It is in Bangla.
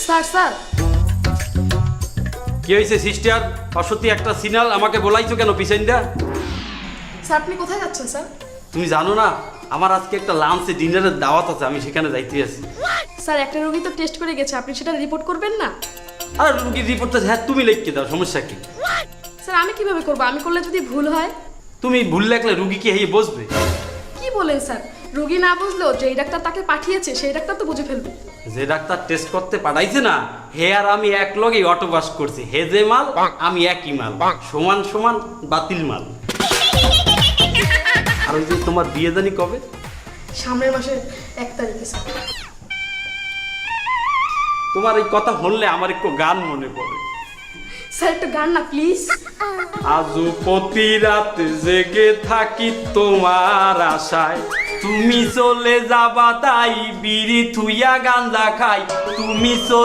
স্যার স্যার কি হয়েছে সিস্টার? অসত্যি একটা সিগন্যাল আমাকে বলাইছো কেন পিছনটা? স্যার আপনি কোথায় যাচ্ছেন স্যার? তুমি জানো না আমার আজকে একটা লাঞ্চে ডিনারের দাওয়াত আছে, আমি সেখানে যাইতে আছি। স্যার একটা রোগী তো টেস্ট করে গেছে, আপনি সেটা রিপোর্ট করবেন না? আর রুগীর রিপোর্টটা হ্যাঁ তুমি লিখে দাও, সমস্যা কি? স্যার আমি কিভাবে করবো? আমি করলে যদি ভুল হয়? তুমি ভুল লেখলে রুগী কি হেয়ে বসবে? কি বলেন স্যার? রোগী না বুঝলেও যেই ডাক্তার তাকে পাঠিয়েছে সেই ডাক্তার তো বুঝে ফেলবে। যে ডাক্তার টেস্ট করতে পাঠাইছে না হে আর আমি এক লগেই অটো পাস করছি। হে যে মাল আমি একই মাল, সমান সমান বাতিল মাল। আর ওই যে তোমার বিয়ে জানি কবে? সামনের মাসের 1 তারিখে স্যার। তোমার এই কথা শুনলে আমার একটু গান মনে পড়ে। স্যার একটু গান না প্লিজ। আজও প্রতি রাত জেগে থাকি তোমার আশায়, তুমি চলে যাবা তাই বিড়ি থুইয়া গাঞ্জা খাই। তুমি